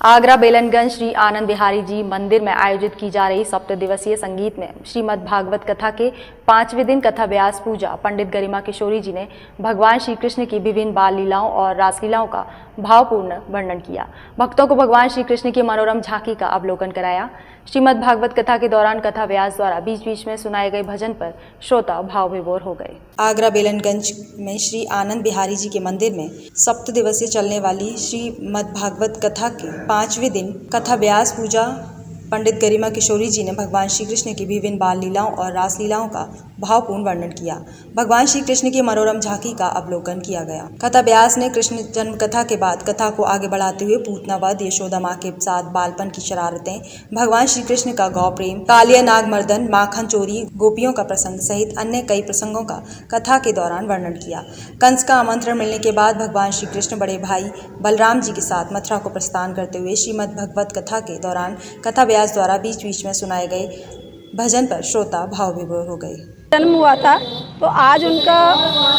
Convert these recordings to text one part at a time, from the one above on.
आगरा बेलनगंज श्री आनंद बिहारी जी मंदिर में आयोजित की जा रही 7 दिवसीय संगीत में श्रीमद् भागवत कथा के 5वें दिन कथा व्यास पूजा पंडित गरिमा किशोरी जी ने भगवान श्री कृष्ण की विभिन्न बाल लीलाओं और रासलीलाओं का भावपूर्ण वर्णन किया। भक्तों को भगवान श्री कृष्ण की मनोरम झांकी का अवलोकन कराया। श्रीमद् भागवत कथा के दौरान कथा व्यास द्वारा बीच बीच में सुनाए गए भजन पर श्रोता भाव विभोर हो गए। आगरा बेलनगंज में श्री आनंद बिहारी जी के मंदिर में 7 दिवसीय चलने वाली श्रीमद् भागवत कथा के 5वें दिन कथा व्यास पूजा पंडित गरिमा किशोरी जी ने भगवान श्री कृष्ण की विभिन्न बाल लीलाओं और रासलीलाओं का भावपूर्ण वर्णन किया। भगवान श्री कृष्ण की मनोरम झांकी का अवलोकन किया गया। कथा व्यास ने कृष्ण जन्म कथा के बाद कथा को आगे बढ़ाते हुए पूतना वध, यशोदा माँ के साथ बालपन की शरारतें, भगवान श्री कृष्ण का गौ प्रेम, कालिया नागमर्दन, माखन चोरी, गोपियों का प्रसंग सहित अन्य कई प्रसंगों का कथा के दौरान वर्णन किया। कंस का आमंत्रण मिलने के बाद भगवान श्री कृष्ण बड़े भाई बलराम जी के साथ मथुरा को प्रस्थान करते हुए श्रीमद् भगवत कथा के दौरान कथा व्यास द्वारा बीच बीच में सुनाए गए भजन पर श्रोता भाव विभोर हो गए। जन्म हुआ था तो आज उनका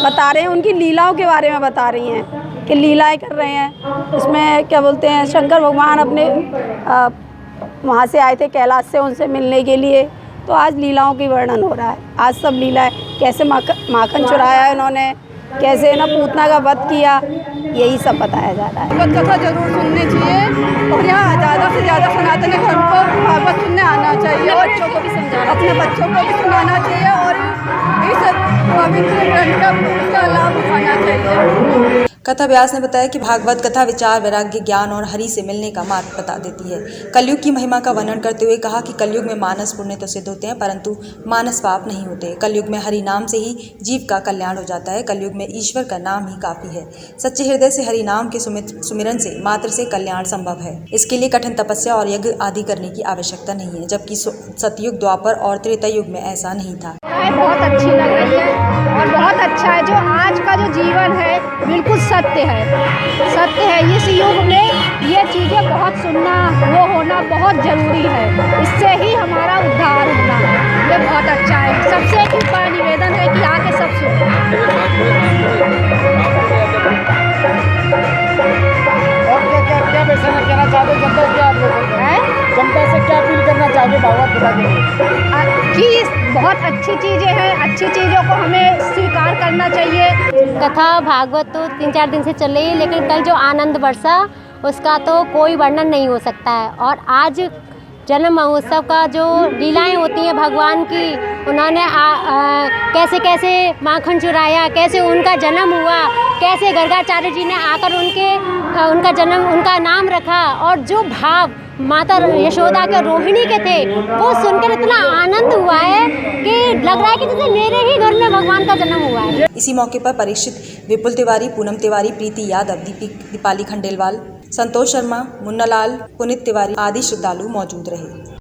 बता रहे हैं, उनकी लीलाओं के बारे में बता रही हैं कि लीलाएं कर रहे हैं। इसमें क्या बोलते हैं, शंकर भगवान अपने वहाँ से आए थे कैलाश से, उनसे मिलने के लिए, तो आज लीलाओं की वर्णन हो रहा है। आज सब लीलाएं, कैसे माखन चुराया उन्होंने, कैसे ना पूतना का वध किया, यही सब बताया जा रहा है। भागवत कथा जरूर सुननी चाहिए और यहाँ ज़्यादा से ज़्यादा सनातन धर्म को भागवत सुनने आना चाहिए और बच्चों को भी समझाना, अपने बच्चों को भी सुनाना चाहिए और इस पवित्र ग्रंथ का लाभ उठाना चाहिए। कथा व्यास ने बताया कि भागवत कथा विचार, वैराग्य, ज्ञान और हरि से मिलने का मार्ग बता देती है। कलयुग की महिमा का वर्णन करते हुए कहा कि कलयुग में मानस पुण्य तो सिद्ध होते हैं परंतु मानस पाप नहीं होते। कलयुग में हरि नाम से ही जीव का कल्याण हो जाता है। कलयुग में ईश्वर का नाम ही काफी है। सच्चे हृदय से हरि नाम के सुमिरन से मात्र से कल्याण संभव है। इसके लिए कठिन तपस्या और यज्ञ आदि करने की आवश्यकता नहीं है, जबकि सतयुग, द्वापर और त्रेता युग में ऐसा नहीं था। बहुत अच्छी लग रही है और बहुत अच्छा है। जो आज का जो जीवन है बिल्कुल सत्य है। इस युग में ये चीज़ें बहुत सुनना, वो होना बहुत ज़रूरी है। इससे ही हमारा उद्धार होना है। ये बहुत अच्छा है। सबसे कृपा निवेदन है कि आके सब सुनो। और क्या वैसा कहना चाहते जनता, क्या आप लोग जनता से क्या अपील करना चाहोगे भागवत कथा के लिए? कि बहुत अच्छी चीज़ें हैं, अच्छी चीज़ों को हमें स्वीकार करना चाहिए। कथा भागवत तो 3-4 दिन से चल रही है, लेकिन कल जो आनंद बरसा उसका तो कोई वर्णन नहीं हो सकता है। और आज जन्म महोत्सव का जो लीलाएं होती हैं भगवान की, उन्होंने कैसे कैसे माखन चुराया, कैसे उनका जन्म हुआ, कैसे गर्गाचार्य जी ने आकर उनका जन्म, उनका नाम रखा, और जो भाव माता यशोदा के रोहिणी के थे वो सुनकर इतना आनंद हुआ है कि लग रहा है कि जैसे मेरे ही घर में भगवान का जन्म हुआ है। इसी मौके पर परीक्षित, विपुल तिवारी, पूनम तिवारी, प्रीति यादव, दीपाली खंडेलवाल, संतोष शर्मा, मुन्ना लाल, पुनीत तिवारी आदि श्रद्धालु मौजूद रहे।